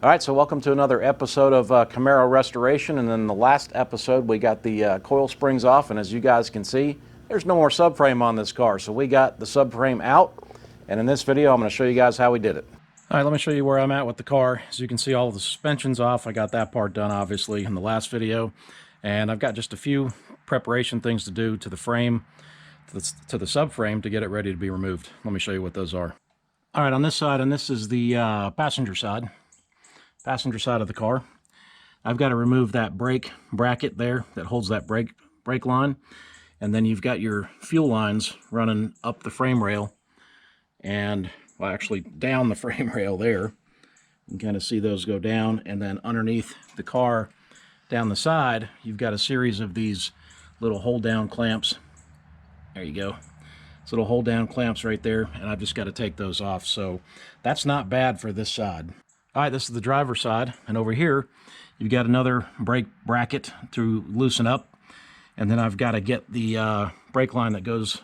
All right, so welcome to another episode of Camaro Restoration, and in the last episode we got the coil springs off, and as you guys can see, there's no more subframe on this car, so we got the subframe out, and in this video I'm going to show you guys how we did it. All right, let me show you where I'm at with the car. As you can see, all of the suspension's off. I got that part done obviously in the last video, and I've got just a few preparation things to do to the frame, to the subframe, to get it ready to be removed. Let me show you what those are. All right, on this side, and this is the passenger side of the car, I've got to remove that brake bracket there that holds that brake line, and then you've got your fuel lines running up the frame rail, and well, actually down the frame rail there. You can kind of see those go down, and then underneath the car down the side you've got a series of these little hold down clamps. There you go. It's little hold down clamps right there, and I've just got to take those off. So that's not bad for this side. All right, this is the driver's side, and over here you've got another brake bracket to loosen up, and then I've got to get the brake line that goes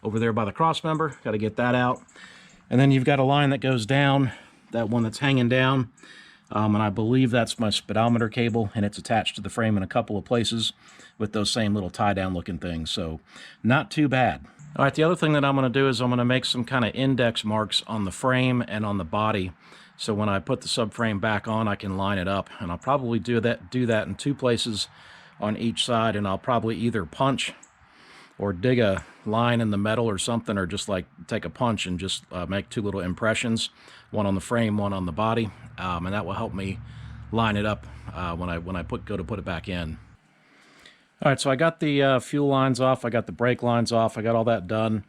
over there by the cross member. Got to get that out, and then you've got a line that goes down, that one that's hanging down, and I believe that's my speedometer cable, and it's attached to the frame in a couple of places with those same little tie-down looking things, so not too bad. All right, the other thing that I'm going to do is I'm going to make some kind of index marks on the frame and on the body, so when I put the subframe back on, I can line it up. And I'll probably do that in two places on each side, and I'll probably either punch or dig a line in the metal or something, or just like take a punch and just make two little impressions, one on the frame, one on the body, and that will help me line it up when I go to put it back in. All right, so I got the fuel lines off, I got the brake lines off, I got all that done.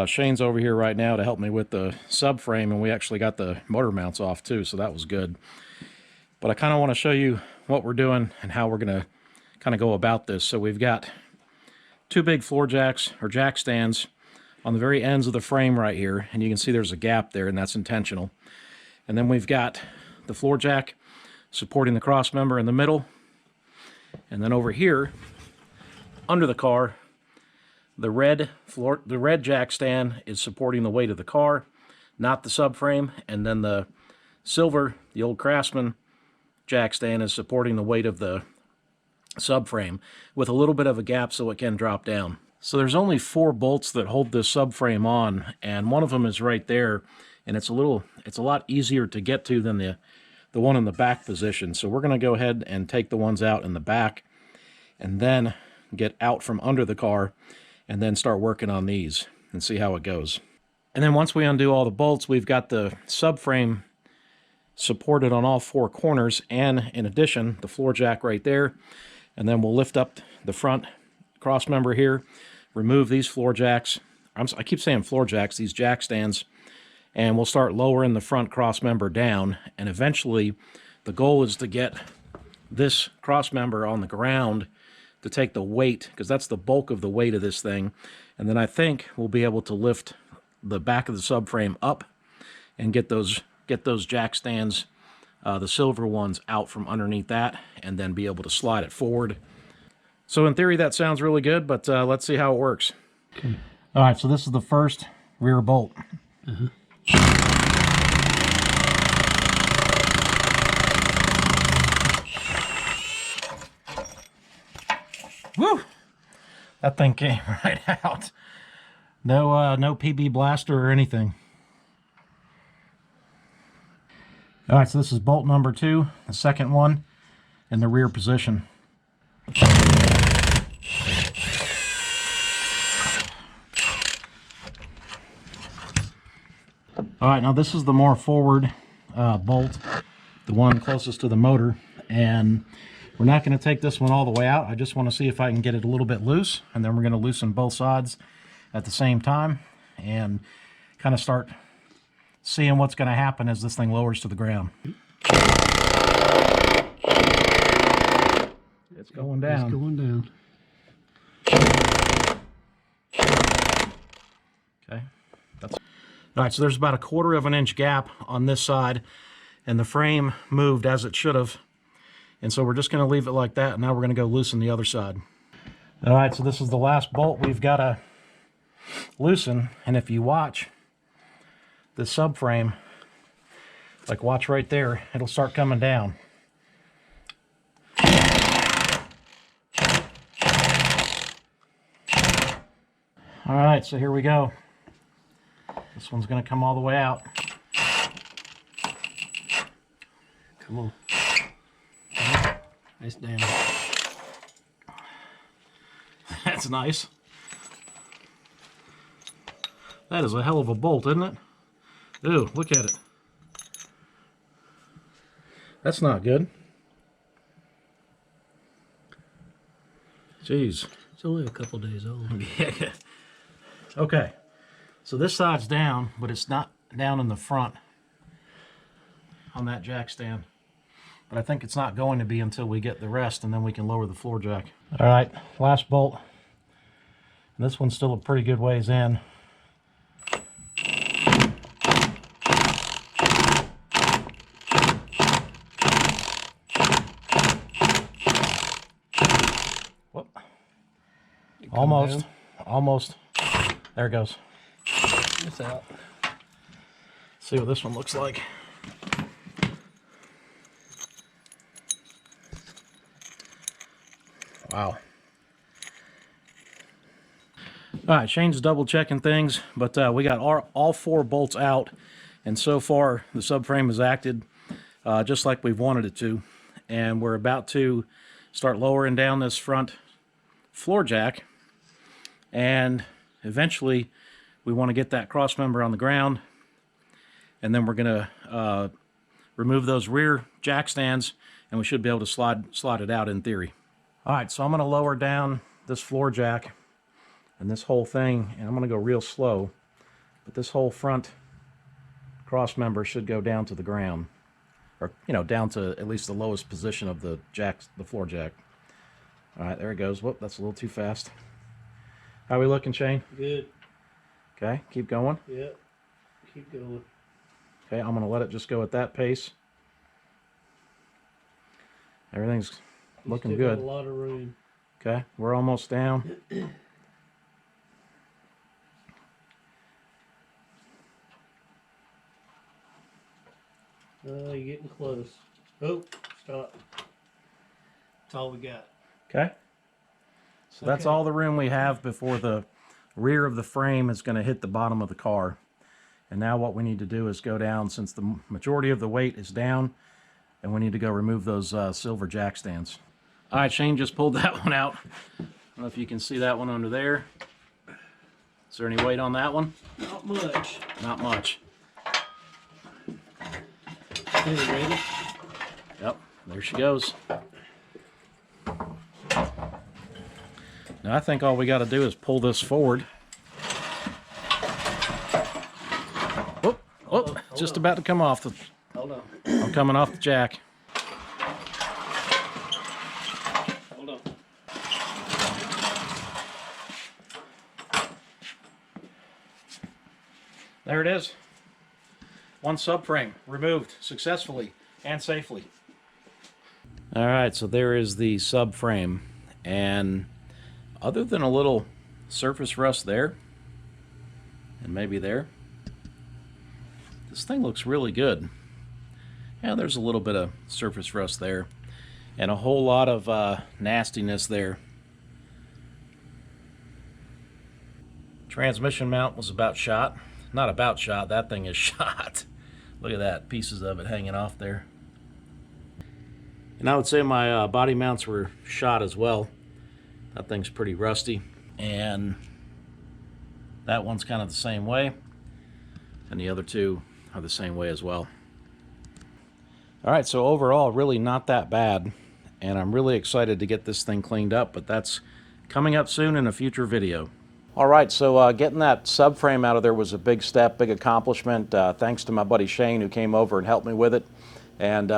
Shane's over here right now to help me with the subframe, and we actually got the motor mounts off too, so that was good. But I kind of want to show you what we're doing and how we're going to kind of go about this. So we've got two big floor jacks, or jack stands, on the very ends of the frame right here, and you can see there's a gap there, and that's intentional. And then we've got the floor jack supporting the cross member in the middle, and then over here under the car, the red jack stand is supporting the weight of the car, not the subframe, and then the silver, the old Craftsman jack stand, is supporting the weight of the subframe with a little bit of a gap so it can drop down. So there's only 4 bolts that hold this subframe on, and one of them is right there, and it's a lot easier to get to than the one in the back position. So we're going to go ahead and take the ones out in the back, and then get out from under the car, and then start working on these and see how it goes. And then once we undo all the bolts, we've got the subframe supported on all 4 corners, and in addition, the floor jack right there. And then we'll lift up the front cross member here, remove these floor jacks. I keep saying floor jacks, these jack stands, and we'll start lowering the front cross member down, and eventually the goal is to get this cross member on the ground to take the weight, because that's the bulk of the weight of this thing. And then I think we'll be able to lift the back of the subframe up and get those jack stands, the silver ones, out from underneath that, and then be able to slide it forward. So in theory that sounds really good, but let's see how it works. Okay. All right, so this is the first rear bolt. Woo! That thing came right out. No, no PB blaster or anything. All right, so this is bolt number 2, the second one in the rear position. All right, now this is the more forward bolt, the one closest to the motor, and we're not going to take this one all the way out. I just want to see if I can get it a little bit loose, and then we're going to loosen both sides at the same time and kind of start seeing what's going to happen as this thing lowers to the ground. It's going down. It's going down. Okay. All right, so there's about a 1/4 of an inch gap on this side, and the frame moved as it should have. And so we're just going to leave it like that, and now we're going to go loosen the other side. All right, so this is the last bolt we've got to loosen, and if you watch the subframe, Like, watch right there, it'll start coming down. All right, so here we go. This one's gonna come all the way out. Come on. Nice down. That's nice. That is a hell of a bolt, isn't it? Ooh, look at it. That's not good. Jeez. It's only a couple days old. Yeah. Okay. So this side's down, but it's not down in the front on that jack stand. But I think it's not going to be until we get the rest, and then we can lower the floor jack. All right, last bolt. And this one's still a pretty good ways in. Whoop. Almost. Almost. There it goes. It's out. See what this one looks like. Wow. All right, Shane's double checking things, but we got all 4 bolts out, and so far the subframe has acted just like we've wanted it to, and we're about to start lowering down this front floor jack, and eventually we want to get that cross member on the ground, and then we're going to remove those rear jack stands, and we should be able to slide it out in theory. All right, so I'm going to lower down this floor jack and this whole thing, and I'm going to go real slow, but this whole front cross member should go down to the ground, or down to at least the lowest position of the floor jack. All right, there it goes. Whoop, that's a little too fast. How are we looking, Shane? Good. Okay, keep going. Yep. Keep going. Okay, I'm going to let it just go at that pace. Everything's looking good. Got a lot of room. Okay, we're almost down. You're getting close. Oh, stop. That's all we got. Okay. So that's all the room we have before the rear of the frame is going to hit the bottom of the car. And now what we need to do is go down, since the majority of the weight is down, and we need to go remove those silver jack stands. All right, Shane just pulled that one out. I don't know if you can see that one under there. Is there any weight on that one? Not much. Not much. Get it ready? Yep, there she goes. Now I think all we got to do is pull this forward. Whoop, whoop, just about to come off. Hold on. I'm coming off the jack. Hold on. There it is. One subframe removed successfully and safely. All right, so there is the subframe, and other than a little surface rust there, and maybe there, this thing looks really good. Yeah, there's a little bit of surface rust there, and a whole lot of nastiness there. Transmission mount was about shot. Not about shot, that thing is shot. Look at that, pieces of it hanging off there. And I would say my body mounts were shot as well. That thing's pretty rusty. And that one's kind of the same way. And the other two are the same way as well. All right, so overall, really not that bad. And I'm really excited to get this thing cleaned up, but that's coming up soon in a future video. All right, so getting that subframe out of there was a big step, big accomplishment. Thanks to my buddy Shane, who came over and helped me with it. And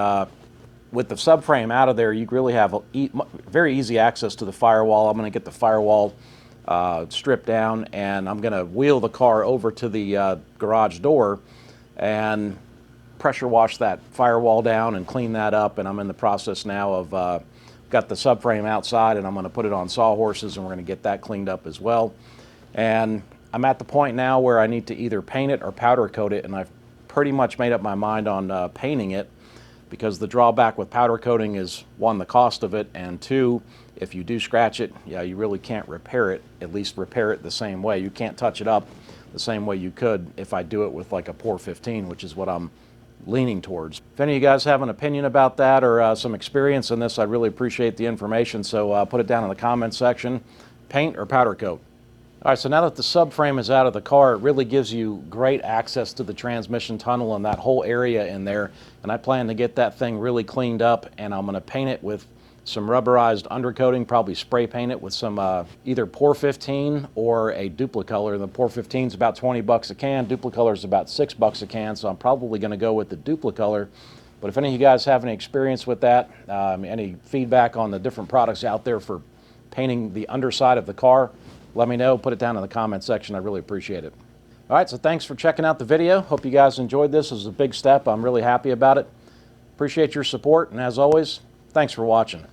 with the subframe out of there, you really have very easy access to the firewall. I'm going to get the firewall stripped down, and I'm going to wheel the car over to the garage door and pressure wash that firewall down and clean that up. And I'm in the process now of got the subframe outside, and I'm going to put it on sawhorses, and we're going to get that cleaned up as well. And I'm at the point now where I need to either paint it or powder coat it, and I've pretty much made up my mind on painting it, because the drawback with powder coating is, one, the cost of it, and two, if you do scratch it, yeah, you really can't repair it, at least repair it the same way. You can't touch it up the same way you could if I do it with like a Pour 15, which is what I'm leaning towards. If any of you guys have an opinion about that or some experience in this, I'd really appreciate the information, so put it down in the comments section. Paint or powder coat? All right, so now that the subframe is out of the car, it really gives you great access to the transmission tunnel and that whole area in there. And I plan to get that thing really cleaned up, and I'm going to paint it with some rubberized undercoating, probably spray paint it with some either Pour 15 or a Duplicolor. The Pour 15 is about 20 bucks a can, Duplicolor is about 6 bucks a can, so I'm probably going to go with the Duplicolor. But if any of you guys have any experience with that, any feedback on the different products out there for painting the underside of the car, let me know. Put it down in the comment section. I really appreciate it. All right, so thanks for checking out the video. Hope you guys enjoyed this. It was a big step. I'm really happy about it. Appreciate your support, and as always, thanks for watching.